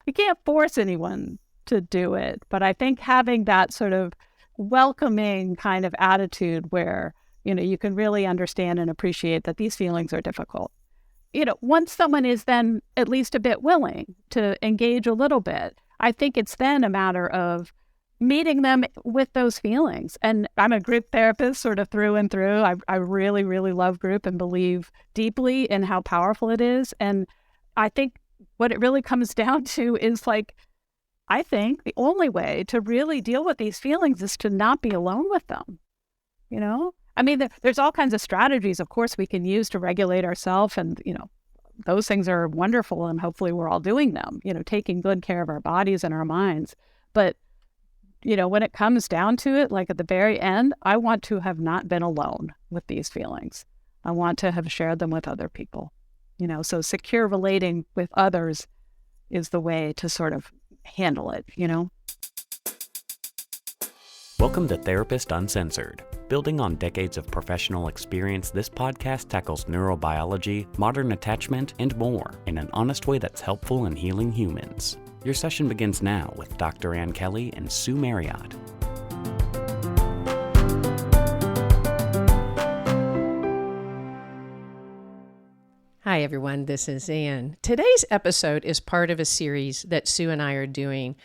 you can't force anyone to do it. But I think having that sort of welcoming kind of attitude where, you can really understand and appreciate that these feelings are difficult. Once someone is then at least a bit willing to engage a little bit, I think it's then a matter of meeting them with those feelings. And I'm a group therapist sort of through and through. I really, really love group and believe deeply in how powerful it is. And I think what it really comes down to is I think the only way to really deal with these feelings is to not be alone with them. I mean, there's all kinds of strategies, of course, we can use to regulate ourselves. And, those things are wonderful. And hopefully we're all doing them, taking good care of our bodies and our minds. But, when it comes down to it, at the very end, I want to have not been alone with these feelings. I want to have shared them with other people, so secure relating with others is the way to sort of handle it, Welcome to Therapist Uncensored. Building on decades of professional experience, this podcast tackles neurobiology, modern attachment, and more in an honest way that's helpful in healing humans. Your session begins now with Dr. Ann Kelley and Sue Marriott. Hi, everyone. This is Ann. Today's episode is part of a series that Sue and I are doing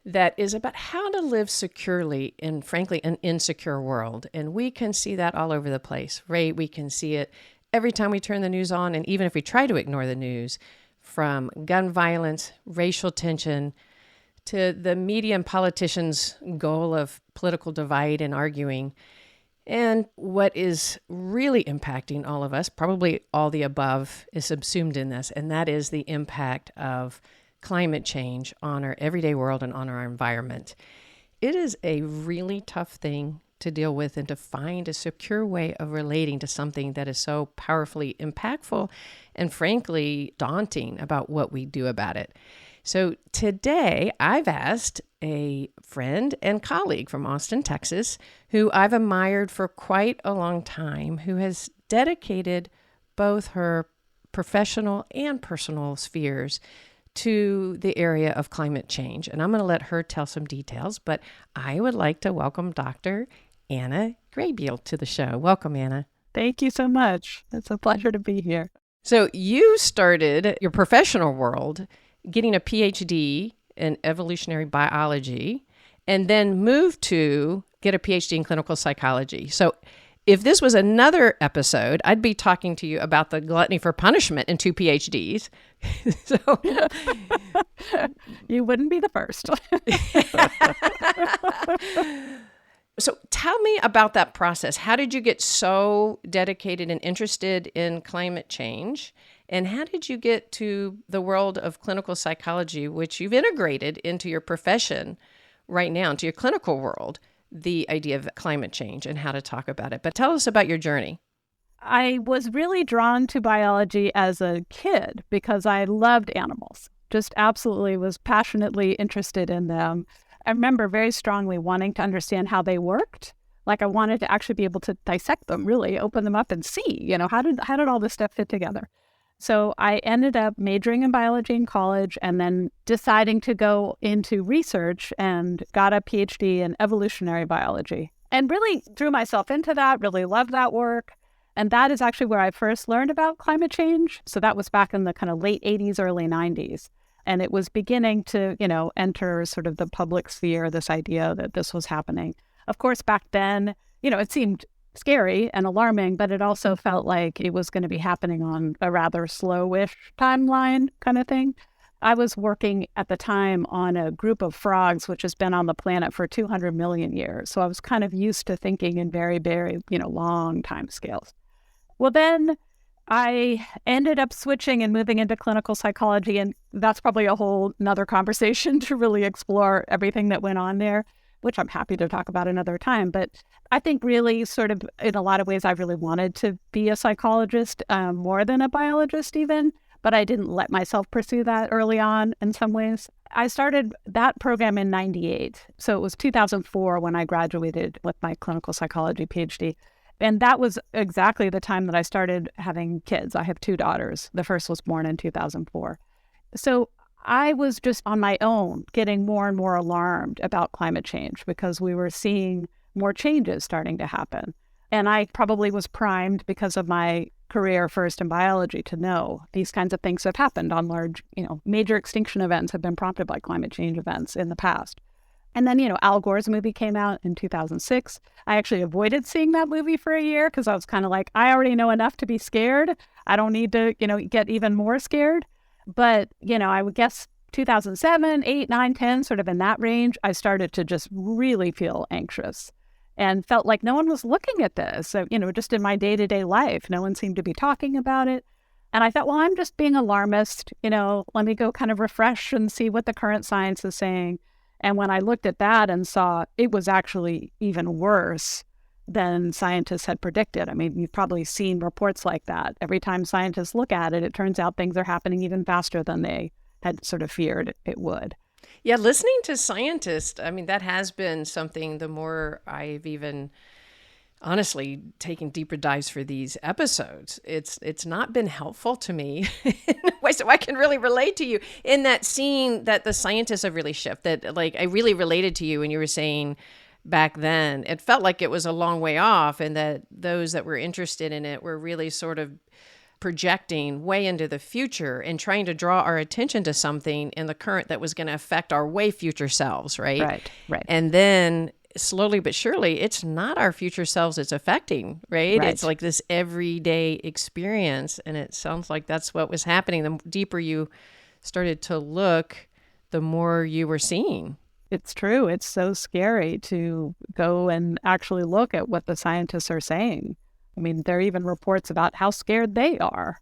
that is about how to live securely in, frankly, an insecure world. And we can see that all over the place, right? We can see it every time we turn the news on, and even if we try to ignore the news, from gun violence, racial tension, to the media and politicians' goal of political divide and arguing. And what is really impacting all of us, probably all the above, is subsumed in this, and that is the impact of climate change on our everyday world and on our environment. It is a really tough thing to deal with and to find a secure way of relating to something that is so powerfully impactful and frankly daunting about what we do about it. So today I've asked a friend and colleague from Austin, Texas, who I've admired for quite a long time, who has dedicated both her professional and personal spheres to the area of climate change. And I'm going to let her tell some details, but I would like to welcome Dr. Anna Graybeal to the show. Welcome, Anna. Thank you so much. It's a pleasure to be here. So you started your professional world getting a PhD in evolutionary biology and then moved to get a PhD in clinical psychology. So if this was another episode, I'd be talking to you about the gluttony for punishment and 2 PhDs. So you wouldn't be the first. So tell me about that process. How did you get so dedicated and interested in climate change? And how did you get to the world of clinical psychology, which you've integrated into your profession right now, into your clinical world, the idea of climate change and how to talk about it? But tell us about your journey. I was really drawn to biology as a kid because I loved animals, just absolutely was passionately interested in them. I remember very strongly wanting to understand how they worked. Like I wanted to actually be able to dissect them, really open them up and see, how did all this stuff fit together? So I ended up majoring in biology in college and then deciding to go into research and got a PhD in evolutionary biology and really threw myself into that, really loved that work. And that is actually where I first learned about climate change. So that was back in the kind of late 80s, early 90s. And it was beginning to, enter sort of the public sphere, this idea that this was happening. Of course, back then, it seemed scary and alarming, but it also felt like it was going to be happening on a rather slowish timeline kind of thing. I was working at the time on a group of frogs, which has been on the planet for 200 million years. So I was kind of used to thinking in very, very, long time scales. Well, then I ended up switching and moving into clinical psychology, and that's probably a whole nother conversation to really explore everything that went on there, which I'm happy to talk about another time. But I think really sort of in a lot of ways, I really wanted to be a psychologist more than a biologist even, but I didn't let myself pursue that early on in some ways. I started that program in 98. So it was 2004 when I graduated with my clinical psychology PhD. And that was exactly the time that I started having kids. I have 2 daughters. The first was born in 2004. So I was just on my own getting more and more alarmed about climate change because we were seeing more changes starting to happen. And I probably was primed because of my career first in biology to know these kinds of things have happened on large, major extinction events have been prompted by climate change events in the past. And then, Al Gore's movie came out in 2006. I actually avoided seeing that movie for a year because I was kind of like, I already know enough to be scared. I don't need to, get even more scared. But, I would guess 2007, 8, 9, 10, sort of in that range, I started to just really feel anxious and felt like no one was looking at this. So, just in my day-to-day life, no one seemed to be talking about it. And I thought, well, I'm just being alarmist. Let me go kind of refresh and see what the current science is saying. And when I looked at that and saw it was actually even worse than scientists had predicted. I mean, you've probably seen reports like that. Every time scientists look at it, it turns out things are happening even faster than they had sort of feared it would. Yeah, listening to scientists, I mean, that has been something the more I've even honestly taken deeper dives for these episodes. It's not been helpful to me in a way, so I can really relate to you in that scene that the scientists have really shifted. That like I really related to you when you were saying back then, it felt like it was a long way off and that those that were interested in it were really sort of projecting way into the future and trying to draw our attention to something in the current that was going to affect our way future selves, right? Right. And then slowly but surely, it's not our future selves it's affecting, right? It's like this everyday experience. And it sounds like that's what was happening. The deeper you started to look, the more you were seeing. It's true. It's so scary to go and actually look at what the scientists are saying. I mean, there are even reports about how scared they are,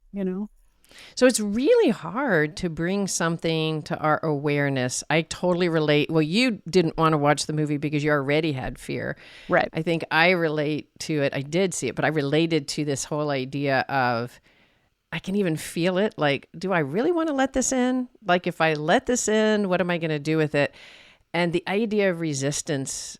So it's really hard to bring something to our awareness. I totally relate. Well, you didn't want to watch the movie because you already had fear. Right. I think I relate to it. I did see it, but I related to this whole idea of, I can even feel it. Like, do I really want to let this in? Like, if I let this in, what am I going to do with it? And the idea of resistance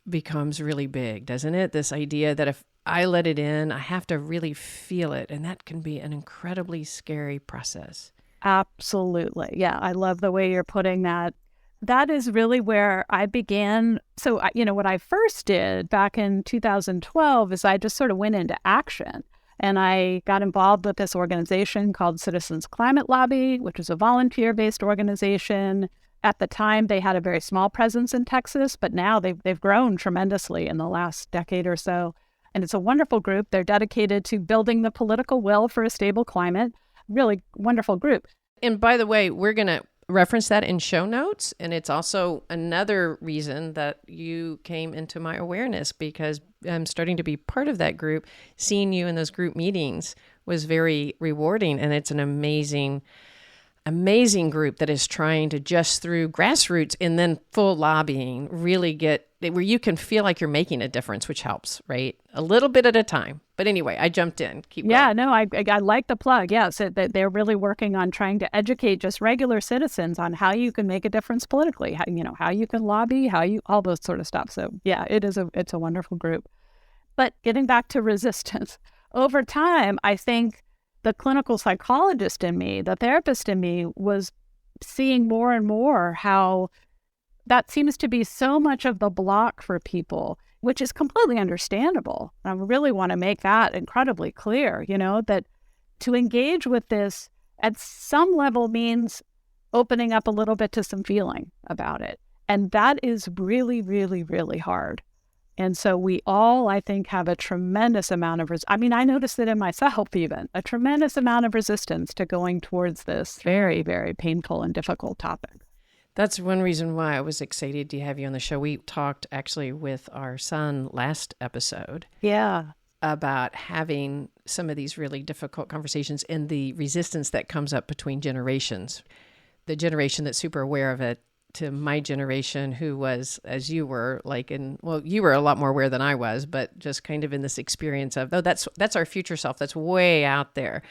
becomes really big, doesn't it? This idea that if I let it in, I have to really feel it. And that can be an incredibly scary process. Absolutely. Yeah, I love the way you're putting that. That is really where I began. So, what I first did back in 2012 is I just sort of went into action. And I got involved with this organization called Citizens Climate Lobby, which is a volunteer-based organization. At the time, they had a very small presence in Texas, but now they've grown tremendously in the last decade or so. And it's a wonderful group. They're dedicated to building the political will for a stable climate. Really wonderful group. And by the way, we're going to reference that in show notes. And it's also another reason that you came into my awareness because I'm starting to be part of that group. Seeing you in those group meetings was very rewarding. And it's an amazing group that is trying to just through grassroots and then full lobbying really get where you can feel like you're making a difference, which helps, right? A little bit at a time. But anyway, I jumped in. Keep going. Yeah, no, I like the plug. Yes, they're really working on trying to educate just regular citizens on how you can make a difference politically, how you can lobby, all those sort of stuff. So yeah, it's a wonderful group. But getting back to resistance, over time, I think the clinical psychologist in me, the therapist in me, was seeing more and more how that seems to be so much of the block for people, which is completely understandable. I really want to make that incredibly clear, that to engage with this at some level means opening up a little bit to some feeling about it. And that is really, really, really hard. And so we all, I think, have a tremendous amount of, I noticed it in myself even, a tremendous amount of resistance to going towards this very, very painful and difficult topic. That's one reason why I was excited to have you on the show. We talked actually with our son last episode. Yeah. About having some of these really difficult conversations and the resistance that comes up between generations. The generation that's super aware of it to my generation who was, as you were, you were a lot more aware than I was, but just kind of in this experience of, that's our future self. That's way out there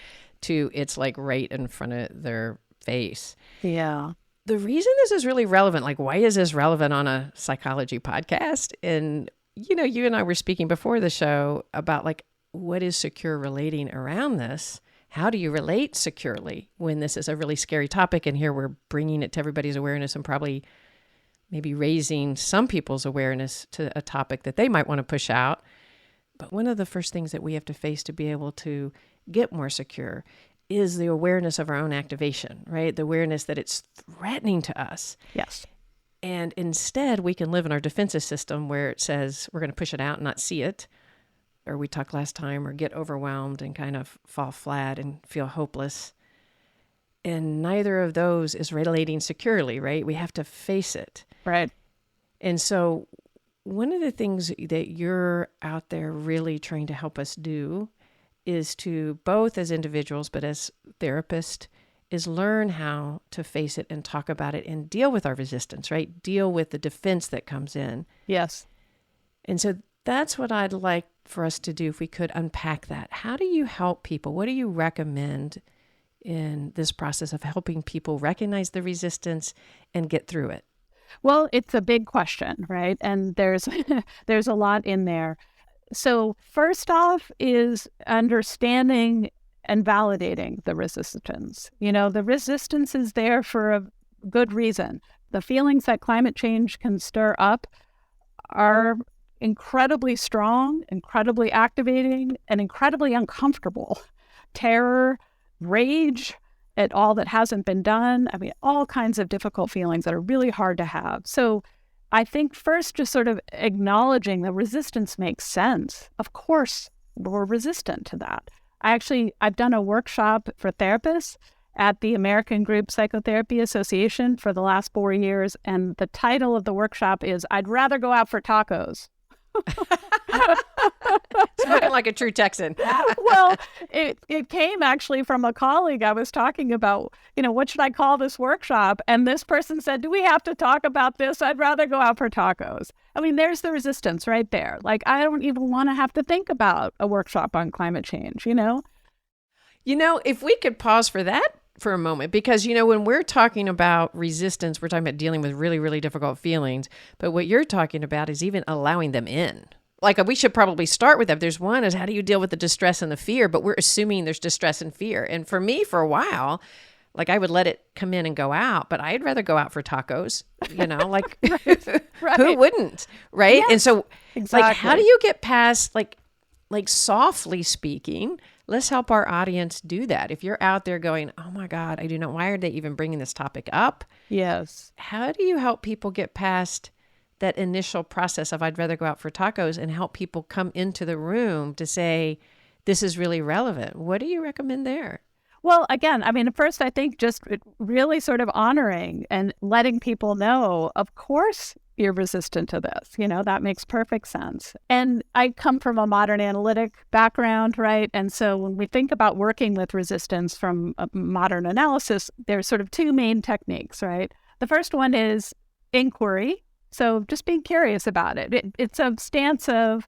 to it's like right in front of their face. Yeah. The reason this is really relevant, like why is this relevant on a psychology podcast? And, you and I were speaking before the show about like, what is secure relating around this? how do you relate securely when this is a really scary topic? And here we're bringing it to everybody's awareness and probably maybe raising some people's awareness to a topic that they might want to push out. But one of the first things that we have to face to be able to get more secure is the awareness of our own activation, right? The awareness that it's threatening to us. Yes. And instead, we can live in our defensive system where it says we're going to push it out and not see it, or we talked last time, or get overwhelmed and kind of fall flat and feel hopeless. And neither of those is relating securely, right? We have to face it. Right. And so one of the things that you're out there really trying to help us do is to, both as individuals, but as therapists, is learn how to face it and talk about it and deal with our resistance, right? Deal with the defense that comes in. Yes. And so that's what I'd like for us to do, if we could unpack that. How do you help people? What do you recommend in this process of helping people recognize the resistance and get through it? Well, it's a big question, right? And there's there's a lot in there. So first off is understanding and validating the resistance. The resistance is there for a good reason. The feelings that climate change can stir up are incredibly strong, incredibly activating, and incredibly uncomfortable. Terror, rage at all that hasn't been done. I mean, all kinds of difficult feelings that are really hard to have. So I think first just sort of acknowledging the resistance makes sense. Of course, we're resistant to that. I've done a workshop for therapists at the American Group Psychotherapy Association for the last 4 years. And the title of the workshop is, I'd rather go out for tacos. Spoken like a true Texan. Well, it came actually from a colleague. I was talking about, what should I call this workshop? And this person said, do we have to talk about this? I'd rather go out for tacos. I mean, there's the resistance right there. Like, I don't even want to have to think about a workshop on climate change, If we could pause for that for a moment, because, when we're talking about resistance, we're talking about dealing with really, really difficult feelings. But what you're talking about is even allowing them in. Like, we should probably start with that. There's one is, how do you deal with the distress and the fear? But we're assuming there's distress and fear. And for me, for a while, like, I would let it come in and go out, but I'd rather go out for tacos, like Right. who wouldn't, right? Yes, And so exactly. like, how do you get past, like softly speaking, let's help our audience do that. If you're out there going, oh my God, I do not, why are they even bringing this topic up? Yes. How do you help people get past that initial process of I'd rather go out for tacos and help people come into the room to say, this is really relevant? What do you recommend there? Well, again, I mean, first, I think just really sort of honoring and letting people know, of course, you're resistant to this. That makes perfect sense. And I come from a modern analytic background, right? And so when we think about working with resistance from a modern analysis, there's sort of two main techniques, right? The first one is inquiry. So just being curious about it. It's a stance of,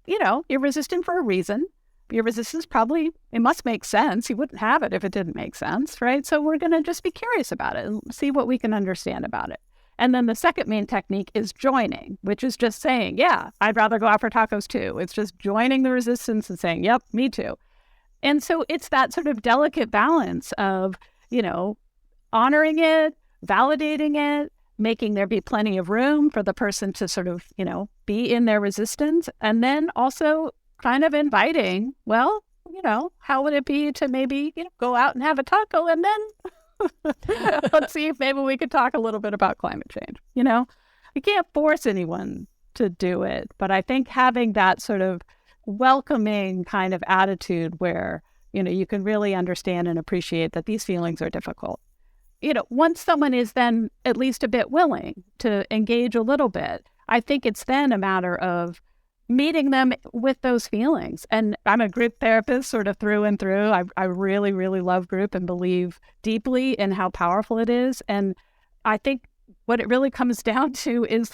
you're resistant for a reason. Your resistance probably, it must make sense. You wouldn't have it if it didn't make sense, right? So we're going to just be curious about it and see what we can understand about it. And then the second main technique is joining, which is just saying, yeah, I'd rather go out for tacos too. It's just joining the resistance and saying, yep, me too. And so it's that sort of delicate balance of, honoring it, validating it, making there be plenty of room for the person to sort of, be in their resistance. And then also kind of inviting, well, how would it be to maybe, go out and have a taco and then let's see if maybe we could talk a little bit about climate change. You can't force anyone to do it, but I think having that sort of welcoming kind of attitude where, you can really understand and appreciate that these feelings are difficult. Once someone is then at least a bit willing to engage a little bit, I think it's then a matter of meeting them with those feelings. And I'm a group therapist sort of through and through. I really, really love group and believe deeply in how powerful it is. And I think what it really comes down to is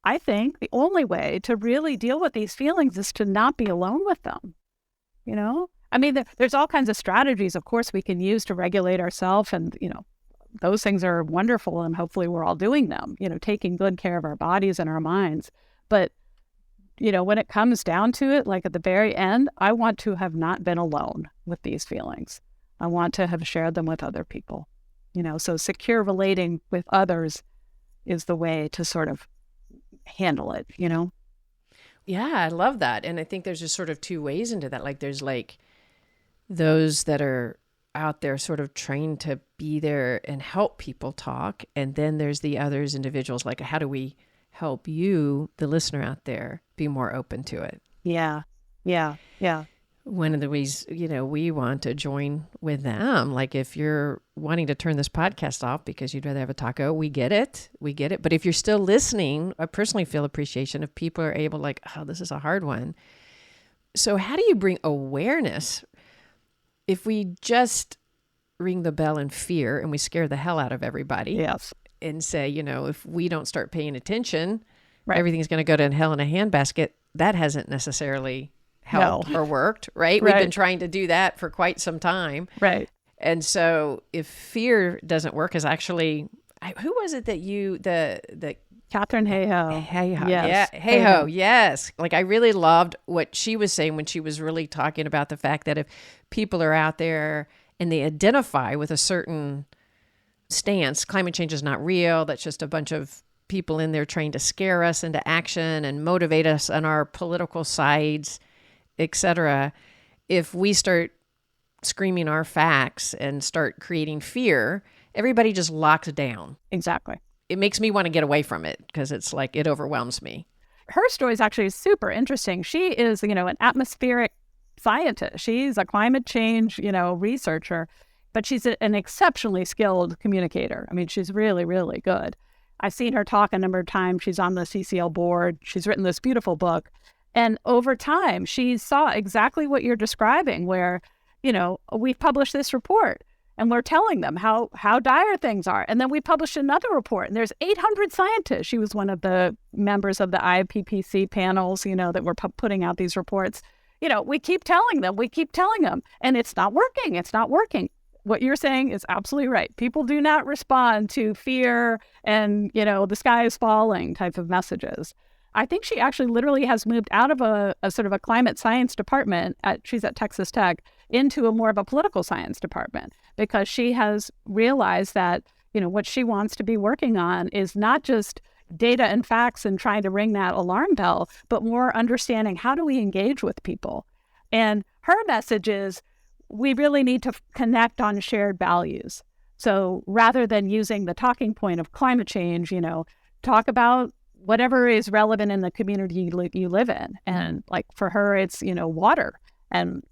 I think the only way to really deal with these feelings is to not be alone with them. I mean, there's all kinds of strategies, of course, we can use to regulate ourselves. And, those things are wonderful. And hopefully we're all doing them, taking good care of our bodies and our minds. But when it comes down to it, like at the very end, I want to have not been alone with these feelings. I want to have shared them with other people. So secure relating with others is the way to sort of handle it. Yeah, I love that. And I think there's just sort of two ways into that. Like there's like those that are out there sort of trained to be there and help people talk. And then there's the others individuals, like how do we help you, the listener out there, be more open to it? Yeah. One of the ways, we want to join with them. Like if you're wanting to turn this podcast off because you'd rather have a taco, we get it. But if you're still listening, I personally feel appreciation if people are able, like, oh, this is a hard one. So how do you bring awareness? If we just ring the bell in fear and we scare the hell out of everybody, yes, and say, if we don't start paying attention, right, everything's going to go to hell in a handbasket, that hasn't necessarily helped or worked, right? We've been trying to do that for quite some time. Right. And so if fear doesn't work, is actually, who was it that the Catherine Hayhoe. Yes. Yeah. Hayhoe. Yes. Like I really loved what she was saying when she was really talking about the fact that if people are out there and they identify with a certain stance, climate change is not real, that's just a bunch of people in there trying to scare us into action and motivate us on our political sides, etc. If we start screaming our facts and start creating fear, everybody just locks down. Exactly. It makes me want to get away from it because it's like it overwhelms me. Her story is actually super interesting. She is, an atmospheric scientist. She's a climate change, researcher, but she's an exceptionally skilled communicator. I mean, she's really, really good. I've seen her talk a number of times. She's on the CCL board. She's written this beautiful book. And over time, she saw exactly what you're describing, where, we've published this report and we're telling them how dire things are. And then we published another report and there's 800 scientists. She was one of the members of the IPCC panels, that were putting out these reports. We keep telling them, and it's not working. What you're saying is absolutely right. People do not respond to fear and, the sky is falling type of messages. I think she actually literally has moved out of a sort of a climate science department, she's at Texas Tech, into a more of a political science department, because she has realized that, what she wants to be working on is not just data and facts and trying to ring that alarm bell, but more understanding how do we engage with people. And her message is we really need to connect on shared values. So rather than using the talking point of climate change, talk about whatever is relevant in the community you live in. And like for her, it's, water. And,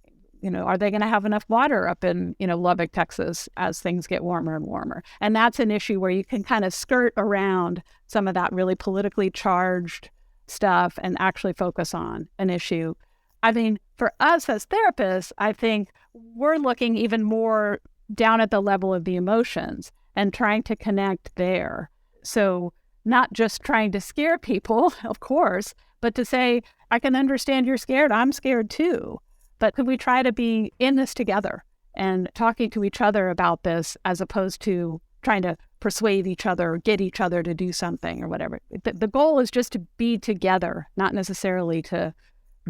are they going to have enough water up in, Lubbock, Texas, as things get warmer and warmer? And that's an issue where you can kind of skirt around some of that really politically charged stuff and actually focus on an issue. I mean, for us as therapists, I think we're looking even more down at the level of the emotions and trying to connect there. So not just trying to scare people, of course, but to say, I can understand you're scared. I'm scared too. But could we try to be in this together and talking to each other about this, as opposed to trying to persuade each other or get each other to do something or whatever? The goal is just to be together, not necessarily to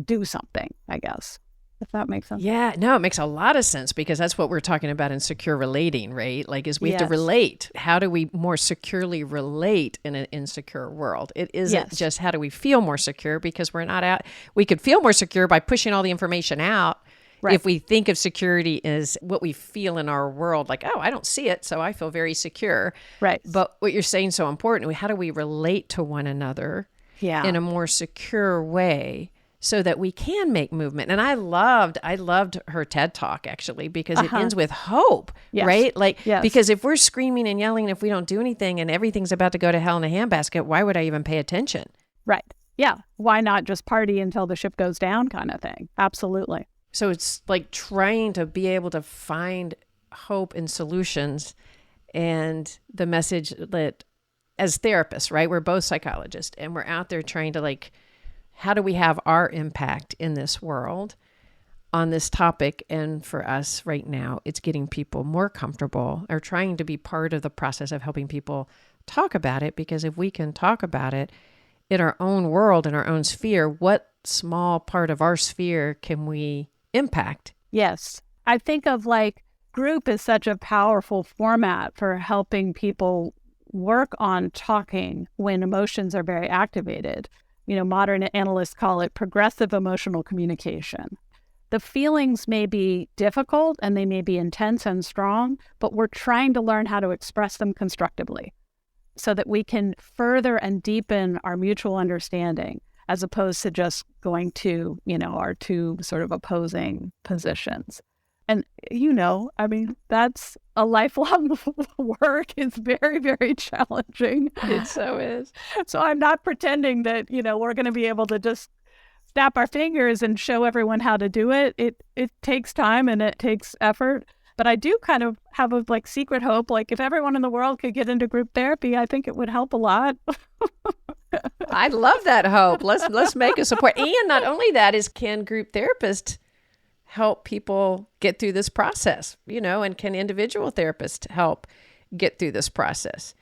do something, I guess, if that makes sense. Yeah, no, it makes a lot of sense, because that's what we're talking about in secure relating, right? Like, is we have to relate. How do we more securely relate in an insecure world? It isn't just how do we feel more secure, because we're not out. We could feel more secure by pushing all the information out. Right. If we think of security as what we feel in our world, like, oh, I don't see it, so I feel very secure. Right. But what you're saying is so important. How do we relate to one another in a more secure way, so that we can make movement? And I loved her TED Talk, actually, because it ends with hope, right? Like, because if we're screaming and yelling, if we don't do anything and everything's about to go to hell in a handbasket, why would I even pay attention? Right. Yeah. Why not just party until the ship goes down kind of thing? Absolutely. So it's like trying to be able to find hope and solutions, and the message that as therapists, right? We're both psychologists, and we're out there trying to, like, how do we have our impact in this world on this topic? And for us right now, it's getting people more comfortable, or trying to be part of the process of helping people talk about it. Because if we can talk about it, in our own world, in our own sphere, what small part of our sphere can we impact? Yes. I think of like group is such a powerful format for helping people work on talking when emotions are very activated. Modern analysts call it progressive emotional communication. The feelings may be difficult and they may be intense and strong, but we're trying to learn how to express them constructively so that we can further and deepen our mutual understanding as opposed to just going to, our two sort of opposing positions. And, that's a lifelong work. It's very, very challenging. It so is. So I'm not pretending that, we're going to be able to just snap our fingers and show everyone how to do it. It takes time and it takes effort. But I do kind of have a secret hope. Like if everyone in the world could get into group therapy, I think it would help a lot. I love that hope. Let's make a support. And not only that can group therapists help people get through this process, and can individual therapists help get through this process?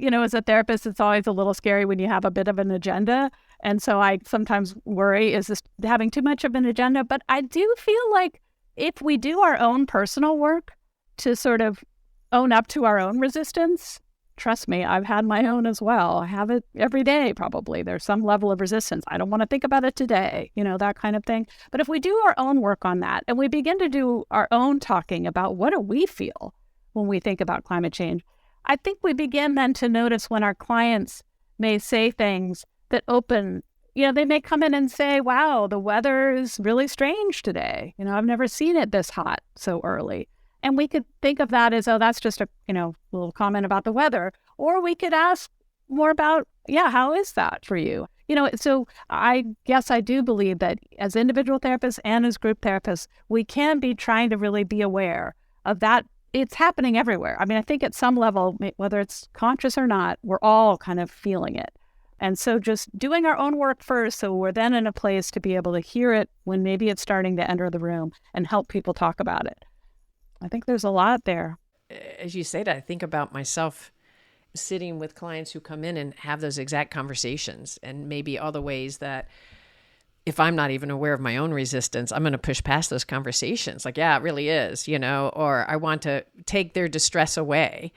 As a therapist, it's always a little scary when you have a bit of an agenda. And so I sometimes worry, is this having too much of an agenda? But I do feel like if we do our own personal work to sort of own up to our own resistance, trust me, I've had my own as well. I have it every day, probably. There's some level of resistance. I don't want to think about it today, that kind of thing. But if we do our own work on that and we begin to do our own talking about what do we feel when we think about climate change, I think we begin then to notice when our clients may say things that open, they may come in and say, wow, the weather is really strange today. I've never seen it this hot so early. And we could think of that as, oh, that's just a, little comment about the weather. Or we could ask more about, how is that for you? So I guess I do believe that as individual therapists and as group therapists, we can be trying to really be aware of that. It's happening everywhere. I think at some level, whether it's conscious or not, we're all kind of feeling it. And so just doing our own work first, so we're then in a place to be able to hear it when maybe it's starting to enter the room and help people talk about it. I think there's a lot there. As you say that, I think about myself sitting with clients who come in and have those exact conversations, and maybe all the ways that if I'm not even aware of my own resistance, I'm going to push past those conversations. Like, yeah, it really is, or I want to take their distress away,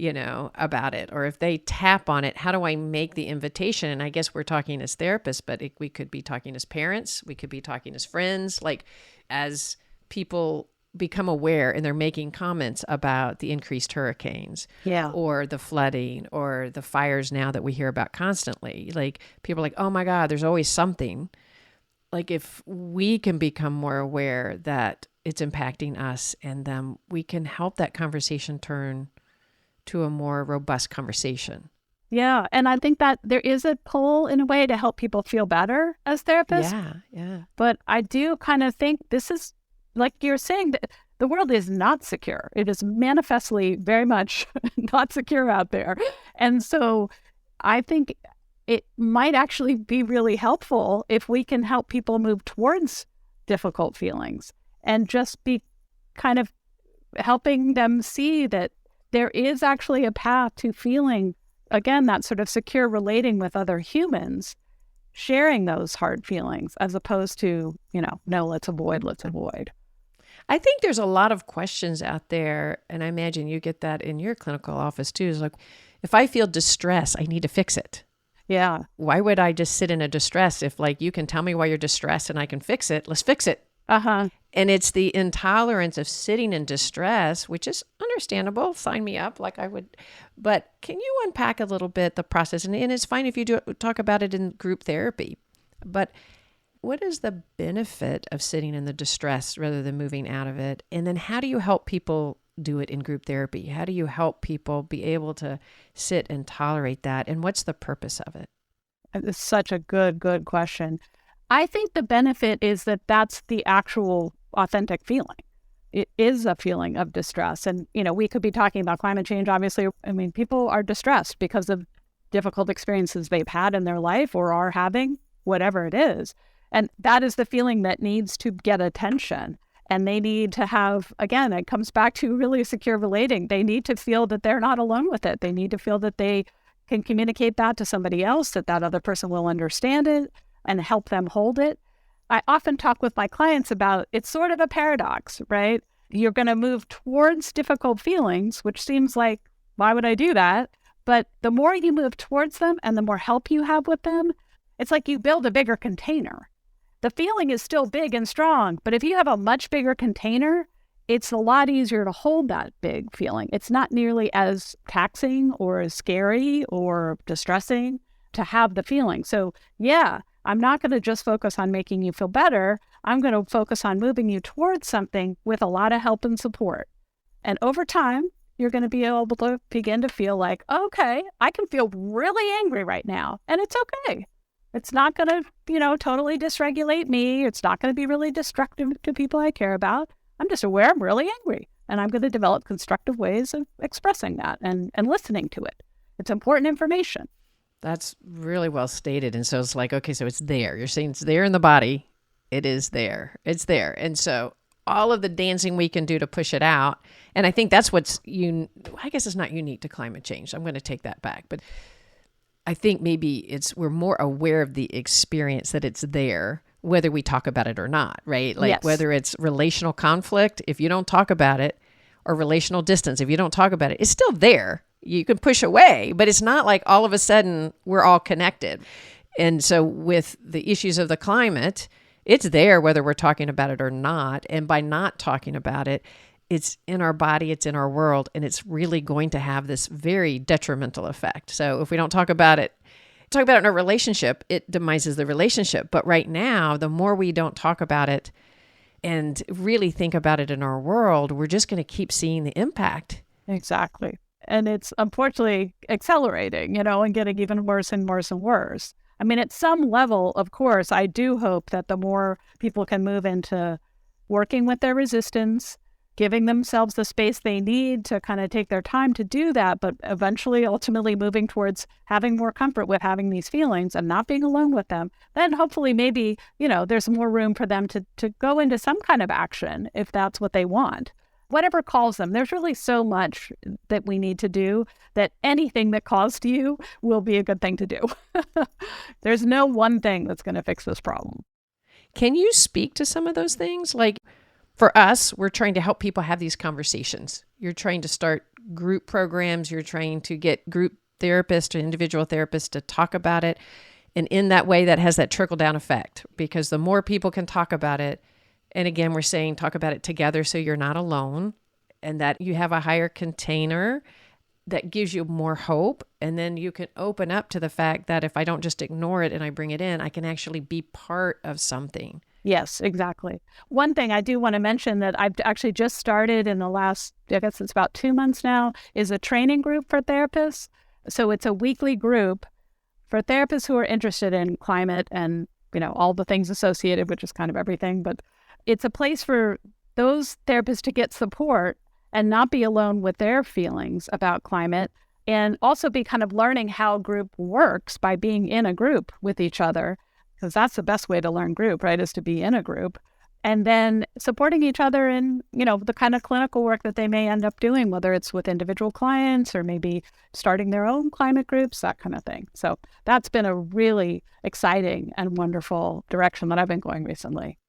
about it. Or if they tap on it, how do I make the invitation? And I guess we're talking as therapists, but we could be talking as parents. We could be talking as friends. Like as people become aware and they're making comments about the increased hurricanes or the flooding or the fires now that we hear about constantly. Like people are like, oh my God, there's always something. Like if we can become more aware that it's impacting us, and then we can help that conversation turn to a more robust conversation. Yeah. And I think that there is a pull in a way to help people feel better as therapists. Yeah. But I do kind of think this is, like you're saying, the world is not secure. It is manifestly very much not secure out there. And so I think it might actually be really helpful if we can help people move towards difficult feelings and just be kind of helping them see that there is actually a path to feeling, again, that sort of secure relating with other humans, sharing those hard feelings as opposed to, no, let's avoid. I think there's a lot of questions out there, and I imagine you get that in your clinical office too. Is like, if I feel distress, I need to fix it. Yeah. Why would I just sit in a distress if you can tell me why you're distressed and I can fix it? Let's fix it. Uh-huh. And it's the intolerance of sitting in distress, which is understandable. Sign me up like I would. But can you unpack a little bit the process? And it's fine if you do talk about it in group therapy. But what is the benefit of sitting in the distress rather than moving out of it? And then how do you help people do it in group therapy? How do you help people be able to sit and tolerate that? And what's the purpose of it? It's such a good question. I think the benefit is that that's the actual authentic feeling. It is a feeling of distress. And, we could be talking about climate change, obviously. People are distressed because of difficult experiences they've had in their life or are having, whatever it is. And that is the feeling that needs to get attention. And they need to have, again, it comes back to really secure relating. They need to feel that they're not alone with it. They need to feel that they can communicate that to somebody else, that other person will understand it and help them hold it. I often talk with my clients about it's sort of a paradox, right? You're going to move towards difficult feelings, which seems like, why would I do that? But the more you move towards them and the more help you have with them, it's like you build a bigger container. The feeling is still big and strong, but if you have a much bigger container, it's a lot easier to hold that big feeling. It's not nearly as taxing or as scary or distressing to have the feeling. So yeah, I'm not going to just focus on making you feel better. I'm going to focus on moving you towards something with a lot of help and support. And over time, you're going to be able to begin to feel like, okay, I can feel really angry right now, and it's okay. It's not going to, totally dysregulate me. It's not going to be really destructive to people I care about. I'm just aware I'm really angry, and I'm going to develop constructive ways of expressing that and listening to it. It's important information. That's really well stated. And so it's like, okay, so it's there. You're saying it's there in the body. It is there. It's there. And so all of the dancing we can do to push it out. And I think that's I guess it's not unique to climate change. I'm going to take that back. But I think maybe we're more aware of the experience that it's there, whether we talk about it or not, right? Like Yes. Whether it's relational conflict, if you don't talk about it, or relational distance, if you don't talk about it, it's still there. You can push away, but it's not like all of a sudden we're all connected. And so with the issues of the climate, it's there whether we're talking about it or not. And by not talking about it, it's in our body, it's in our world, and it's really going to have this very detrimental effect. So if we don't talk about it in a relationship, it demises the relationship. But right now, the more we don't talk about it and really think about it in our world, we're just going to keep seeing the impact. Exactly. And it's unfortunately accelerating, and getting even worse and worse and worse. I mean, at some level, of course, I do hope that the more people can move into working with their resistance, giving themselves the space they need to kind of take their time to do that, but eventually, ultimately moving towards having more comfort with having these feelings and not being alone with them, then hopefully maybe, there's more room for them to go into some kind of action if that's what they want. Whatever calls them. There's really so much that we need to do that anything that calls to you will be a good thing to do. There's no one thing that's going to fix this problem. Can you speak to some of those things? Like for us, we're trying to help people have these conversations. You're trying to start group programs. You're trying to get group therapists or individual therapists to talk about it. And in that way, that has that trickle down effect, because the more people can talk about it, and again, we're saying talk about it together so you're not alone, and that you have a higher container that gives you more hope. And then you can open up to the fact that if I don't just ignore it and I bring it in, I can actually be part of something. Yes, exactly. One thing I do want to mention that I've actually just started in the last, I guess it's about 2 months now, is a training group for therapists. So it's a weekly group for therapists who are interested in climate and, all the things associated, which is kind of everything. But it's a place for those therapists to get support and not be alone with their feelings about climate, and also be kind of learning how group works by being in a group with each other, because that's the best way to learn group, right, is to be in a group, and then supporting each other in, the kind of clinical work that they may end up doing, whether it's with individual clients or maybe starting their own climate groups, that kind of thing. So that's been a really exciting and wonderful direction that I've been going recently.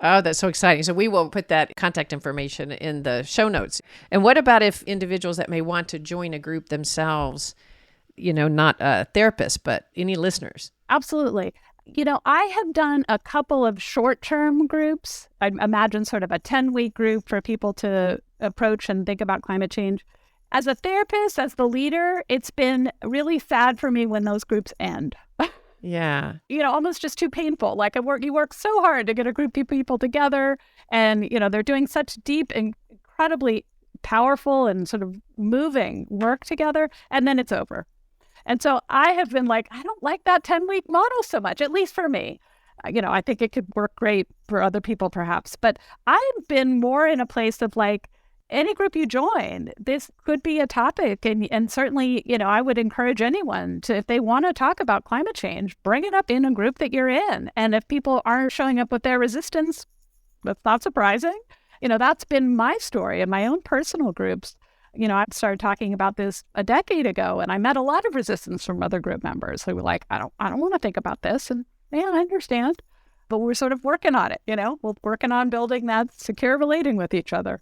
Oh, that's so exciting. So we will put that contact information in the show notes. And what about if individuals that may want to join a group themselves, not a therapist, but any listeners? Absolutely. I have done a couple of short-term groups. I imagine sort of a 10-week group for people to approach and think about climate change. As a therapist, as the leader, it's been really sad for me when those groups end. Yeah. Almost just too painful. Like you work so hard to get a group of people together, and, they're doing such deep and incredibly powerful and sort of moving work together, and then it's over. And so I have been like, I don't like that 10-week model so much, at least for me. I think it could work great for other people perhaps, but I've been more in a place of like, any group you join, this could be a topic. And certainly, I would encourage anyone to, if they want to talk about climate change, bring it up in a group that you're in. And if people aren't showing up with their resistance, that's not surprising. That's been my story in my own personal groups. I started talking about this a decade ago, and I met a lot of resistance from other group members who were like, I don't want to think about this. And yeah, I understand. But we're sort of working on it, we're working on building that secure relating with each other.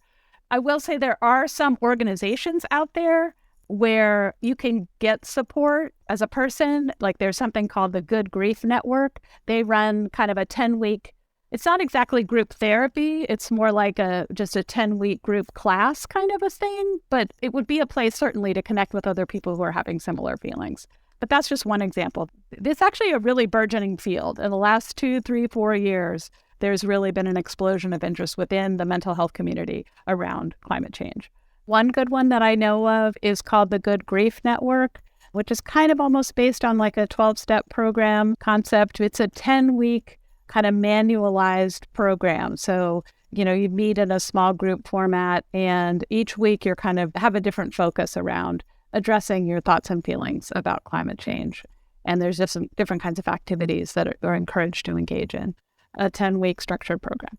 I will say there are some organizations out there where you can get support as a person. Like there's something called the Good Grief Network. They run kind of a 10-week, it's not exactly group therapy. It's more like just a 10-week group class kind of a thing. But it would be a place certainly to connect with other people who are having similar feelings. But that's just one example. It's actually a really burgeoning field. In the last 2, 3, 4 years, there's really been an explosion of interest within the mental health community around climate change. One good one that I know of is called the Good Grief Network, which is kind of almost based on like a 12-step program concept. It's a 10-week kind of manualized program. So, you meet in a small group format, and each week you're kind of have a different focus around addressing your thoughts and feelings about climate change. And there's just some different kinds of activities that are encouraged to engage in a 10-week structured program.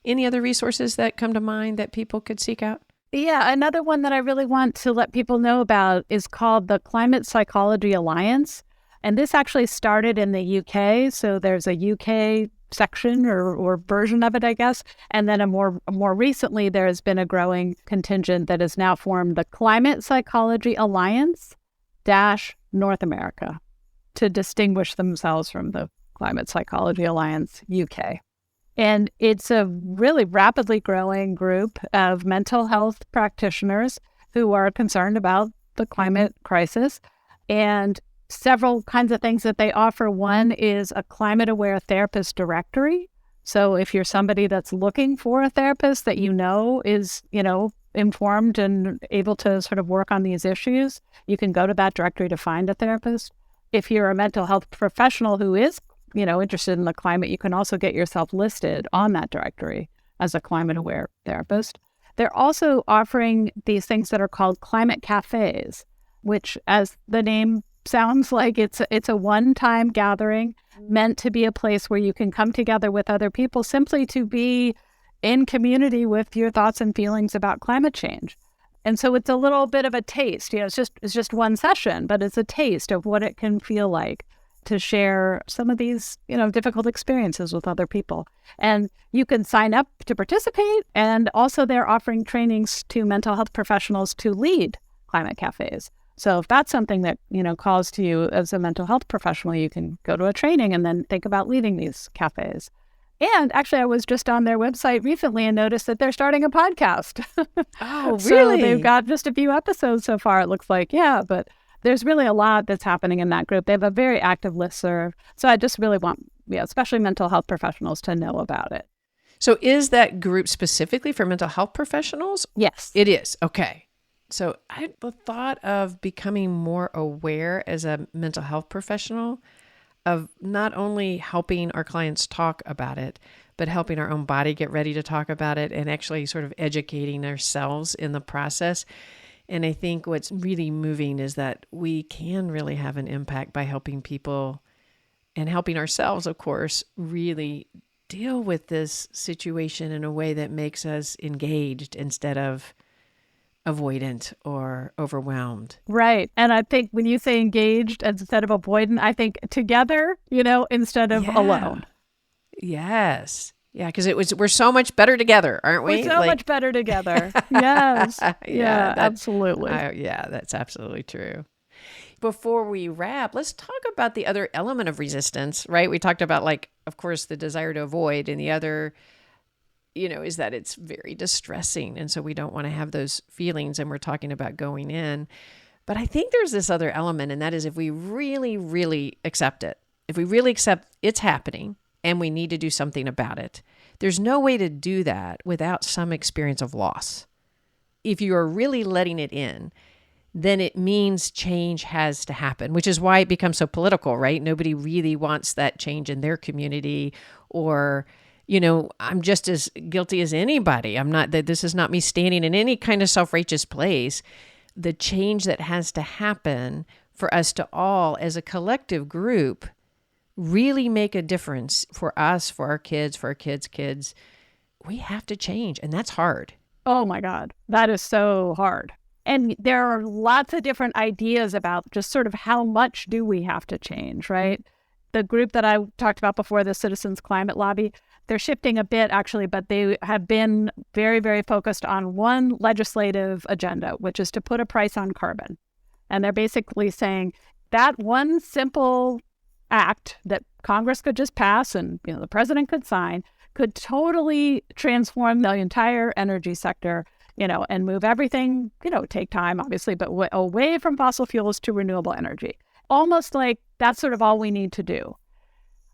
Any other resources that come to mind that people could seek out? Yeah, another one that I really want to let people know about is called the Climate Psychology Alliance. And this actually started in the UK. So there's a UK section or version of it, I guess. And then more recently, there has been a growing contingent that has now formed the Climate Psychology Alliance North America to distinguish themselves from the Climate Psychology Alliance UK. And it's a really rapidly growing group of mental health practitioners who are concerned about the climate crisis, and several kinds of things that they offer. One is a climate-aware therapist directory. So if you're somebody that's looking for a therapist that is, informed and able to sort of work on these issues, you can go to that directory to find a therapist. If you're a mental health professional who is, interested in the climate, you can also get yourself listed on that directory as a climate-aware therapist. They're also offering these things that are called climate cafes, which, as the name sounds like, it's a one-time gathering meant to be a place where you can come together with other people simply to be in community with your thoughts and feelings about climate change. And so it's a little bit of a taste. It's just one session, but it's a taste of what it can feel like to share some of these, difficult experiences with other people. And you can sign up to participate. And also they're offering trainings to mental health professionals to lead climate cafes. So if that's something that, calls to you as a mental health professional, you can go to a training and then think about leading these cafes. And actually, I was just on their website recently and noticed that they're starting a podcast. Oh, really? So they've got just a few episodes so far, it looks like. Yeah, but there's really a lot that's happening in that group. They have a very active listserv. So I just really want, especially mental health professionals to know about it. So is that group specifically for mental health professionals? Yes. It is. Okay. So I had the thought of becoming more aware as a mental health professional of not only helping our clients talk about it, but helping our own body get ready to talk about it and actually sort of educating ourselves in the process. And I think what's really moving is that we can really have an impact by helping people and helping ourselves, of course, really deal with this situation in a way that makes us engaged instead of avoidant or overwhelmed. Right. And I think when you say engaged instead of avoidant, I think together, instead of alone. Yes. Yeah, because we're so much better together, aren't we? We're so much better together. Yes. Yeah, absolutely. That's absolutely true. Before we wrap, let's talk about the other element of resistance, right? We talked about, of course, the desire to avoid, and the other, is that it's very distressing. And so we don't want to have those feelings, and we're talking about going in. But I think there's this other element, and that is if we really, really accept it, if we really accept it's happening, and we need to do something about it. There's no way to do that without some experience of loss. If you are really letting it in, then it means change has to happen, which is why it becomes so political, right? Nobody really wants that change in their community, or, I'm just as guilty as anybody. This is not me standing in any kind of self-righteous place. The change that has to happen for us to all as a collective group really make a difference for us, for our kids, kids, we have to change. And that's hard. Oh my God. That is so hard. And there are lots of different ideas about just sort of how much do we have to change, right? The group that I talked about before, the Citizens Climate Lobby, they're shifting a bit actually, but they have been very, very focused on one legislative agenda, which is to put a price on carbon. And they're basically saying that one simple act that Congress could just pass and the president could sign could totally transform the entire energy sector, and move everything, take time, obviously, but away from fossil fuels to renewable energy. Almost like that's sort of all we need to do.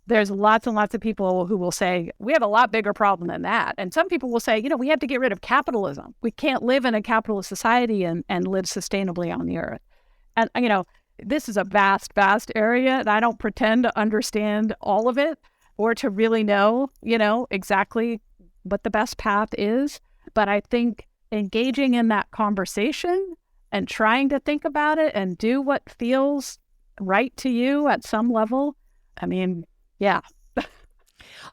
There's lots and lots of people who will say, we have a lot bigger problem than that. And some people will say, we have to get rid of capitalism. We can't live in a capitalist society and live sustainably on the earth. And, this is a vast, vast area, and I don't pretend to understand all of it or to really know, exactly what the best path is. But I think engaging in that conversation and trying to think about it and do what feels right to you at some level, yeah.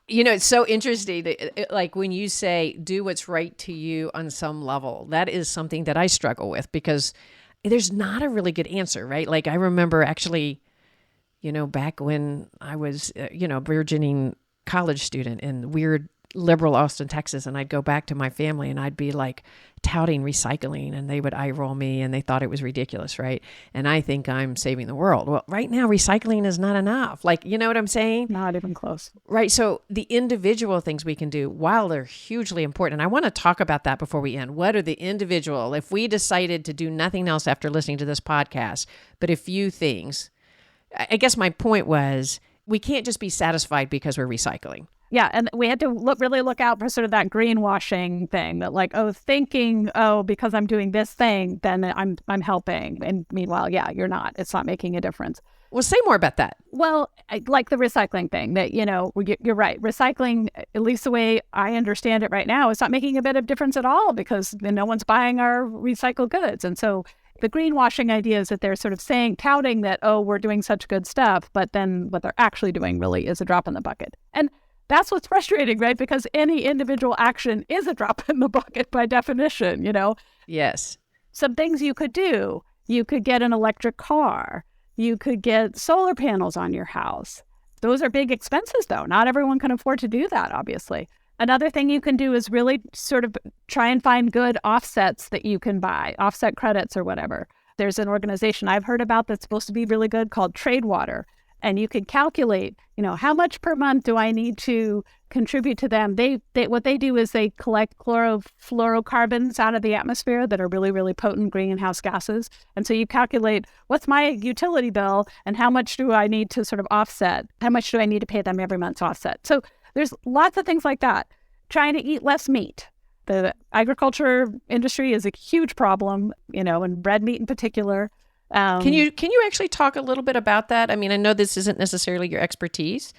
It's so interesting that, like when you say do what's right to you on some level, that is something that I struggle with because there's not a really good answer, right? Like I remember actually, back when I was, burgeoning college student in weird liberal Austin, Texas, and I'd go back to my family and I'd be like touting recycling and they would eye roll me and they thought it was ridiculous, right? And I think I'm saving the world. Well, right now, recycling is not enough. Like, you know what I'm saying? Not even close. Right. So the individual things we can do, while they're hugely important, and I want to talk about that before we end. What are the individual, if we decided to do nothing else after listening to this podcast, but a few things, I guess my point was we can't just be satisfied because we're recycling. Yeah, and we had to really look out for sort of that greenwashing thing that thinking, because I'm doing this thing, then I'm helping. And meanwhile, yeah, you're not. It's not making a difference. Well, say more about that. Well, like the recycling thing that, you're right. Recycling, at least the way I understand it right now, is not making a bit of difference at all because no one's buying our recycled goods. And so the greenwashing idea is that they're sort of touting that, we're doing such good stuff, but then what they're actually doing really is a drop in the bucket. And that's what's frustrating, right? Because any individual action is a drop in the bucket by definition, Yes. Some things you could do. You could get an electric car. You could get solar panels on your house. Those are big expenses, though. Not everyone can afford to do that, obviously. Another thing you can do is really sort of try and find good offsets that you can buy, offset credits or whatever. There's an organization I've heard about that's supposed to be really good called Tradewater. And you can calculate, how much per month do I need to contribute to them? They what they do is they collect chlorofluorocarbons out of the atmosphere that are really, really potent greenhouse gases. And so you calculate what's my utility bill and how much do I need to sort of offset? How much do I need to pay them every month to offset? So there's lots of things like that. Trying to eat less meat. The agriculture industry is a huge problem, and red meat in particular. Can you actually talk a little bit about that? I mean, I know this isn't necessarily your expertise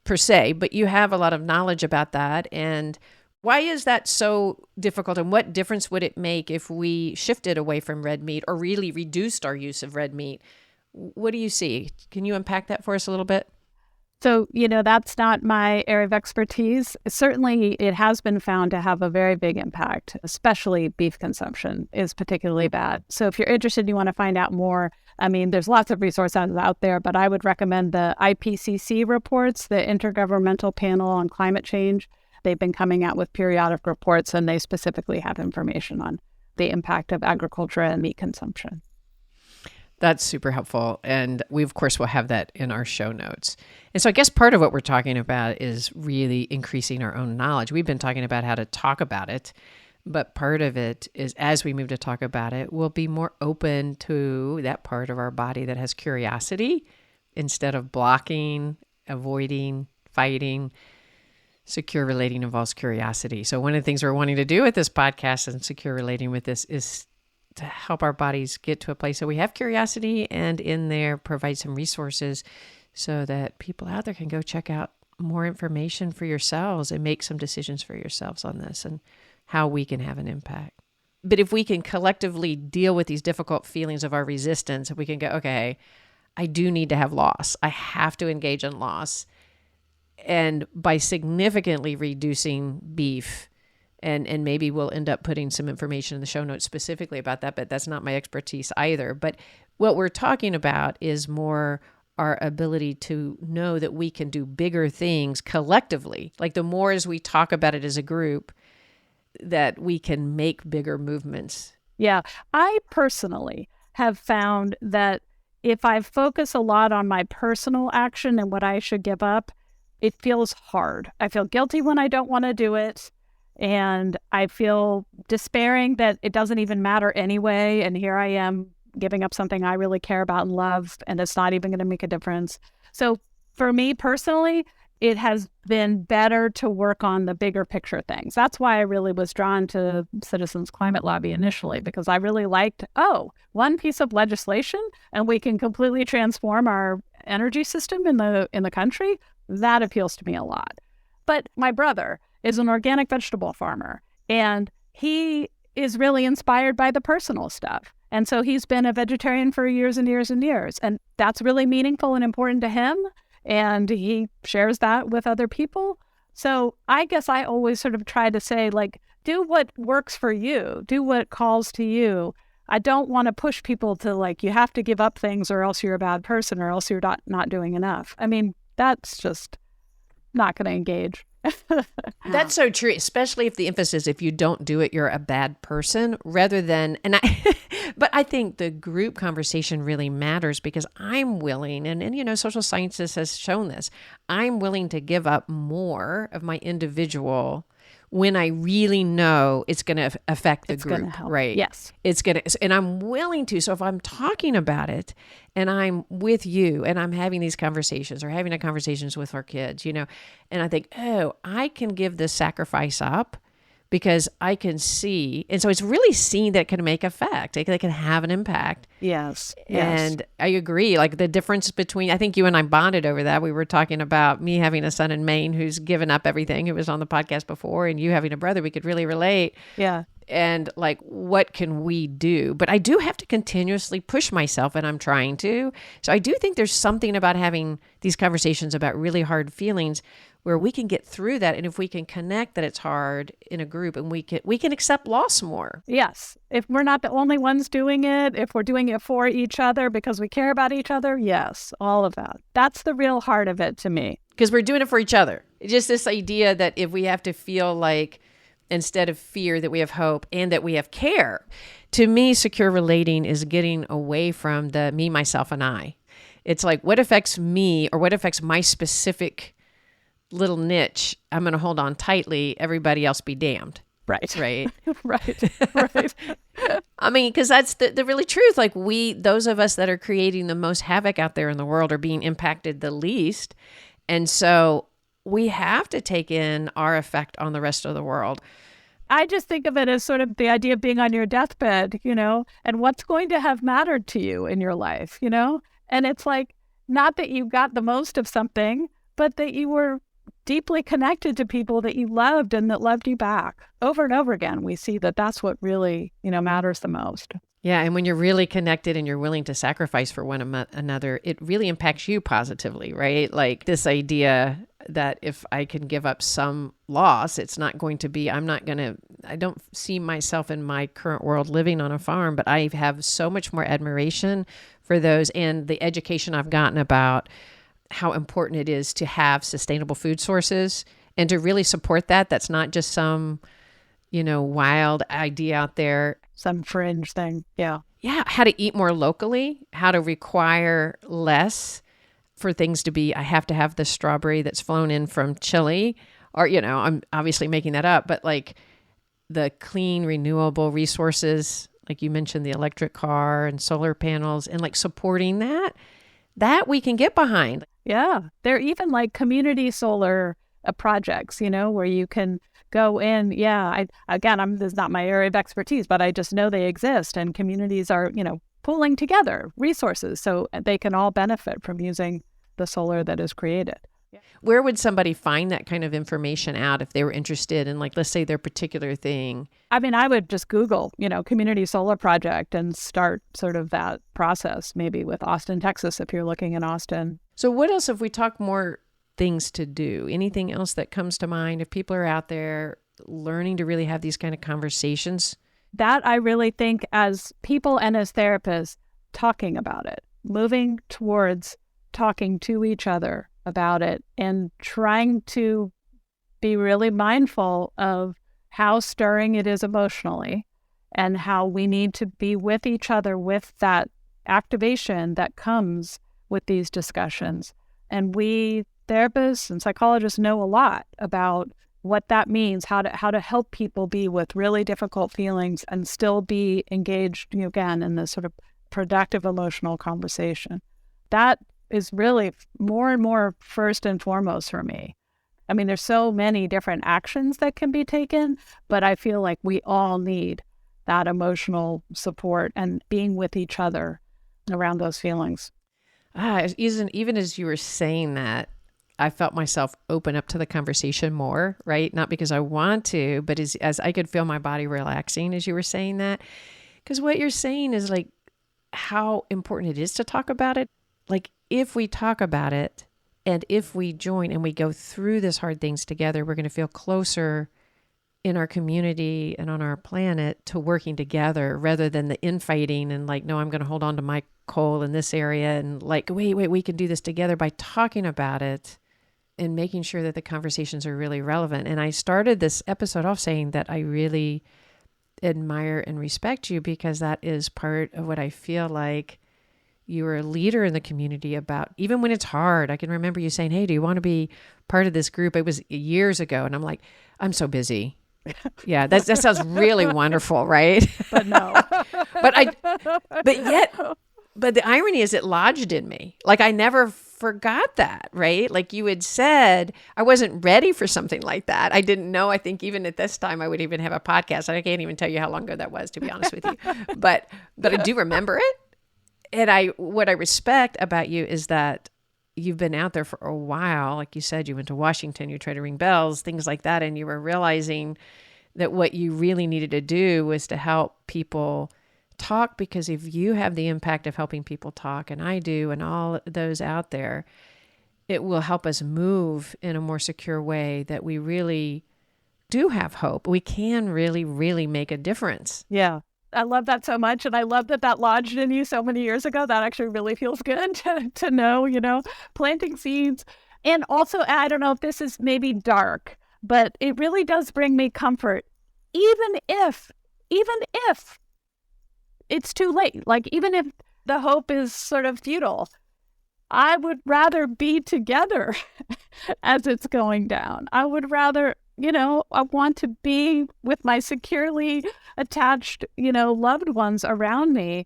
per se, but you have a lot of knowledge about that. And why is that so difficult? And what difference would it make if we shifted away from red meat or really reduced our use of red meat? What do you see? Can you unpack that for us a little bit? So, that's not my area of expertise. Certainly, it has been found to have a very big impact, especially beef consumption is particularly bad. So if you're interested and you want to find out more, there's lots of resources out there, but I would recommend the IPCC reports, the Intergovernmental Panel on Climate Change. They've been coming out with periodic reports, and they specifically have information on the impact of agriculture and meat consumption. That's super helpful. And we, of course, will have that in our show notes. And so I guess part of what we're talking about is really increasing our own knowledge. We've been talking about how to talk about it, but part of it is as we move to talk about it, we'll be more open to that part of our body that has curiosity instead of blocking, avoiding, fighting. Secure relating involves curiosity. So one of the things we're wanting to do with this podcast and secure relating with this is to help our bodies get to a place that we have curiosity and in there provide some resources so that people out there can go check out more information for yourselves and make some decisions for yourselves on this and how we can have an impact. But if we can collectively deal with these difficult feelings of our resistance, we can go, okay, I do need to have loss. I have to engage in loss. And by significantly reducing beef, And maybe we'll end up putting some information in the show notes specifically about that, but that's not my expertise either. But what we're talking about is more our ability to know that we can do bigger things collectively. Like the more as we talk about it as a group, that we can make bigger movements. Yeah. I personally have found that if I focus a lot on my personal action and what I should give up, it feels hard. I feel guilty when I don't want to do it. And I feel despairing that it doesn't even matter anyway. And here I am giving up something I really care about and love, and it's not even going to make a difference. So for me personally, it has been better to work on the bigger picture things. That's why I really was drawn to Citizens Climate Lobby initially, because I really liked, one piece of legislation and we can completely transform our energy system in the country. That appeals to me a lot. But my brother is an organic vegetable farmer, and he is really inspired by the personal stuff. And so he's been a vegetarian for years and years and years. And that's really meaningful and important to him. And he shares that with other people. So I guess I always sort of try to say, like, do what works for you. Do what calls to you. I don't want to push people to, like, you have to give up things or else you're a bad person or else you're not doing enough. I mean, that's just not going to engage. That's so true, especially if the emphasis, if you don't do it, you're a bad person, rather than, but I think the group conversation really matters because I'm willing, and social sciences has shown this, I'm willing to give up more of my individual when I really know it's going to affect the group, right? Yes. It's going to, and I'm willing to. So if I'm talking about it and I'm with you and I'm having these conversations or having conversations with our kids, and I think, I can give this sacrifice up because I can see. And so it's really seeing that can make effect. It can have an impact. Yes. And I agree. Like the difference between, I think you and I bonded over that. We were talking about me having a son in Maine who's given up everything. It was on the podcast before, and you having a brother. We could really relate. Yeah. And like, what can we do? But I do have to continuously push myself, and I'm trying to. So I do think there's something about having these conversations about really hard feelings where we can get through that. And if we can connect that it's hard in a group, and we can accept loss more. Yes. If we're not the only ones doing it, if we're doing it for each other because we care about each other, yes, all of that. That's the real heart of it to me. Because we're doing it for each other. Just this idea that if we have to feel like, instead of fear, that we have hope and that we have care. To me, secure relating is getting away from the me, myself, and I. It's like, what affects me or what affects my specific little niche, I'm going to hold on tightly, everybody else be damned. Right. Right. Right. I mean, because that's the really truth. Like those of us that are creating the most havoc out there in the world are being impacted the least. And so we have to take in our effect on the rest of the world. I just think of it as sort of the idea of being on your deathbed, and what's going to have mattered to you in your life, And it's like, not that you got the most of something, but that you were deeply connected to people that you loved and that loved you back. Over and over again, we see that that's what really, matters the most. Yeah. And when you're really connected and you're willing to sacrifice for one another, it really impacts you positively, right? Like this idea that if I can give up some loss, it's not going to be, I don't see myself in my current world living on a farm, but I have so much more admiration for those and the education I've gotten about how important it is to have sustainable food sources and to really support that. That's not just some, wild idea out there. Some fringe thing. Yeah. Yeah. How to eat more locally, how to require less for things to be, I have to have the strawberry that's flown in from Chile, or, I'm obviously making that up, but like the clean, renewable resources, like you mentioned, the electric car and solar panels, and like supporting that we can get behind. Yeah. They're even like community solar projects, where you can go in. Yeah. This is not my area of expertise, but I just know they exist, and communities are, pulling together resources so they can all benefit from using the solar that is created. Where would somebody find that kind of information out if they were interested in, like, let's say their particular thing? I mean, I would just Google, community solar project and start sort of that process, maybe with Austin, Texas, if you're looking in Austin. So what else, if we talk more things to do, anything else that comes to mind if people are out there learning to really have these kind of conversations? That I really think as people and as therapists, talking about it, moving towards talking to each other about it and trying to be really mindful of how stirring it is emotionally and how we need to be with each other with that activation that comes with these discussions. And we therapists and psychologists know a lot about what that means, how to help people be with really difficult feelings and still be engaged, again, in this sort of productive emotional conversation. That is really more and more first and foremost for me. I mean, there's so many different actions that can be taken, but I feel like we all need that emotional support and being with each other around those feelings. Even as you were saying that, I felt myself open up to the conversation more, right? Not because I want to, but as I could feel my body relaxing as you were saying that. Because what you're saying is like how important it is to talk about it. Like if we talk about it and if we join and we go through this hard things together, we're going to feel closer in our community and on our planet to working together rather than the infighting and like, no, I'm going to hold on to my coal in this area and like, wait, we can do this together by talking about it and making sure that the conversations are really relevant. And I started this episode off saying that I really admire and respect you because that is part of what I feel like you are a leader in the community about, even when it's hard. I can remember you saying, hey, do you want to be part of this group? It was years ago. And I'm like, I'm so busy. Yeah, that sounds really wonderful, right? But no. But the irony is it lodged in me. Like I never forgot that, right? Like you had said, I wasn't ready for something like that. I didn't know, I think even at this time I would even have a podcast. I can't even tell you how long ago that was, to be honest with you. But I do remember it. And what I respect about you is that you've been out there for a while. Like you said, you went to Washington, you tried to ring bells, things like that. And you were realizing that what you really needed to do was to help people talk, because if you have the impact of helping people talk, and I do, and all those out there, it will help us move in a more secure way that we really do have hope. We can really, really make a difference. Yeah. I love that so much. And I love that lodged in you so many years ago. That actually really feels good to know, planting seeds. And also, I don't know if this is maybe dark, but it really does bring me comfort, even if it's too late. Like, even if the hope is sort of futile, I would rather be together as it's going down. I would rather, I want to be with my securely attached, loved ones around me,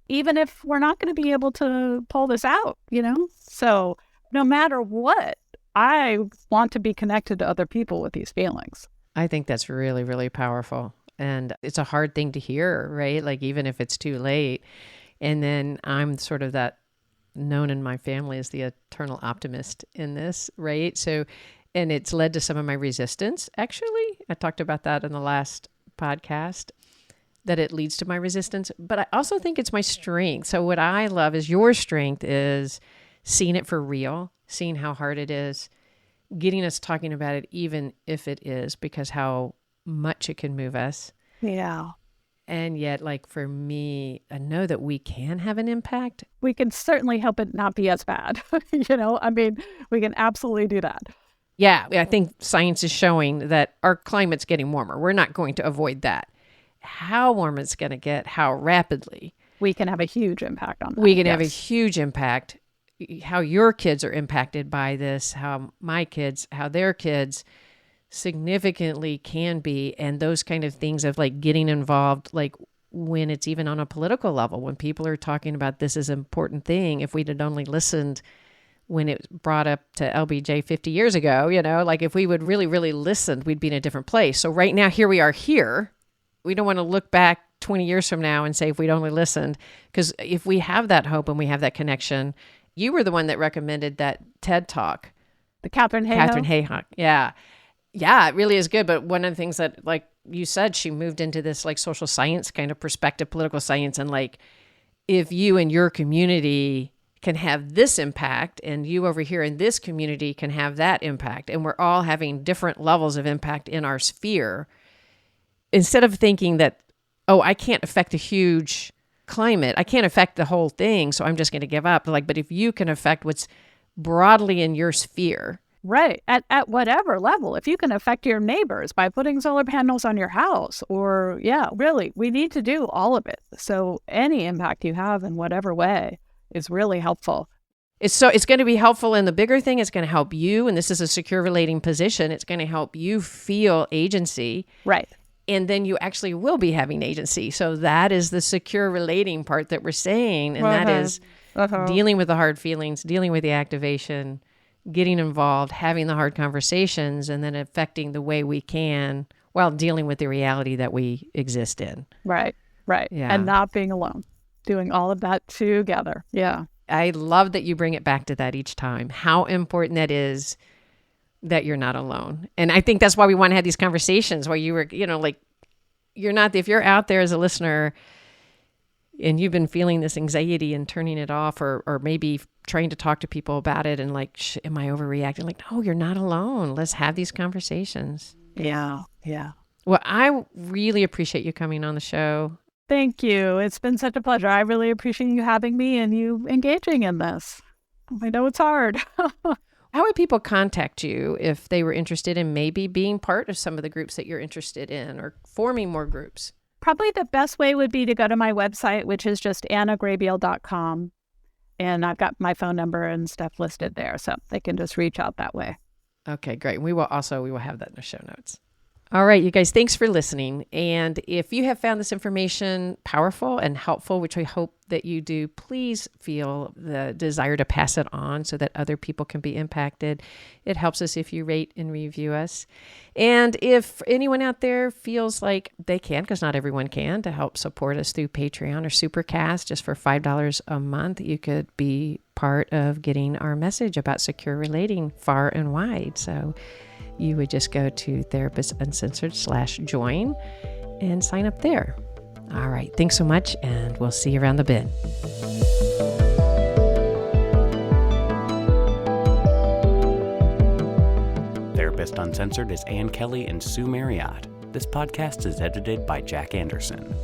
even if we're not going to be able to pull this out, So no matter what, I want to be connected to other people with these feelings. I think that's really, really powerful. And it's a hard thing to hear, right? Like, even if it's too late. And then I'm sort of that known in my family as the eternal optimist in this, right? So, and it's led to some of my resistance, actually. I talked about that in the last podcast, that it leads to my resistance. But I also think it's my strength. So what I love is your strength is seeing it for real, seeing how hard it is, getting us talking about it, even if it is, because how much it can move us. Yeah. And yet, like for me, I know that we can have an impact. We can certainly help it not be as bad. We can absolutely do that. Yeah, I think science is showing that our climate's getting warmer. We're not going to avoid that. How warm it's going to get, how rapidly. We can have a huge impact on that. We can have a huge impact. How your kids are impacted by this, how my kids, how their kids significantly can be, and those kind of things of like getting involved, like when it's even on a political level, when people are talking about this is an important thing. If we'd had only listened when it was brought up to LBJ 50 years ago, like if we would really, really listen, we'd be in a different place. So right now, here we are here. We don't want to look back 20 years from now and say, if we'd only listened, because if we have that hope and we have that connection, you were the one that recommended that TED Talk. The Catherine Hayhock. Yeah. Yeah, it really is good. But one of the things that, like you said, she moved into this like social science kind of perspective, political science. And like, if you and your community can have this impact, and you over here in this community can have that impact. And we're all having different levels of impact in our sphere. Instead of thinking that, oh, I can't affect a huge climate, I can't affect the whole thing, so I'm just going to give up. But if you can affect what's broadly in your sphere. Right. At whatever level, if you can affect your neighbors by putting solar panels on your house, or really, we need to do all of it. So any impact you have in whatever way is really helpful. It's going to be helpful in the bigger thing. It's going to help you, and this is a secure relating position. It's going to help you feel agency. Right. And then you actually will be having agency. So that is the secure relating part that we're saying. And that is dealing with the hard feelings, dealing with the activation, getting involved, having the hard conversations, and then affecting the way we can while dealing with the reality that we exist in. Right. Yeah. And not being alone, doing all of that together. Yeah. I love that you bring it back to that each time, how important that is, that you're not alone. And I think that's why we want to have these conversations where you were, you're not, if you're out there as a listener and you've been feeling this anxiety and turning it off, or maybe trying to talk to people about it and am I overreacting? No, you're not alone. Let's have these conversations. Yeah. Well, I really appreciate you coming on the show. Thank you. It's been such a pleasure. I really appreciate you having me and you engaging in this. I know it's hard. How would people contact you if they were interested in maybe being part of some of the groups that you're interested in, or forming more groups? Probably the best way would be to go to my website, which is just annagraybeal.com. And I've got my phone number and stuff listed there, so they can just reach out that way. Okay, great. We will have that in the show notes. All right, you guys, thanks for listening. And if you have found this information powerful and helpful, which I hope that you do, please feel the desire to pass it on so that other people can be impacted. It helps us if you rate and review us. And if anyone out there feels like they can, because not everyone can, to help support us through Patreon or Supercast, just for $5 a month, you could be part of getting our message about secure relating far and wide. So you would just go to TherapistUncensored/join and sign up there. All right. Thanks so much, and we'll see you around the bend. Therapist Uncensored is Ann Kelley and Sue Marriott. This podcast is edited by Jack Anderson.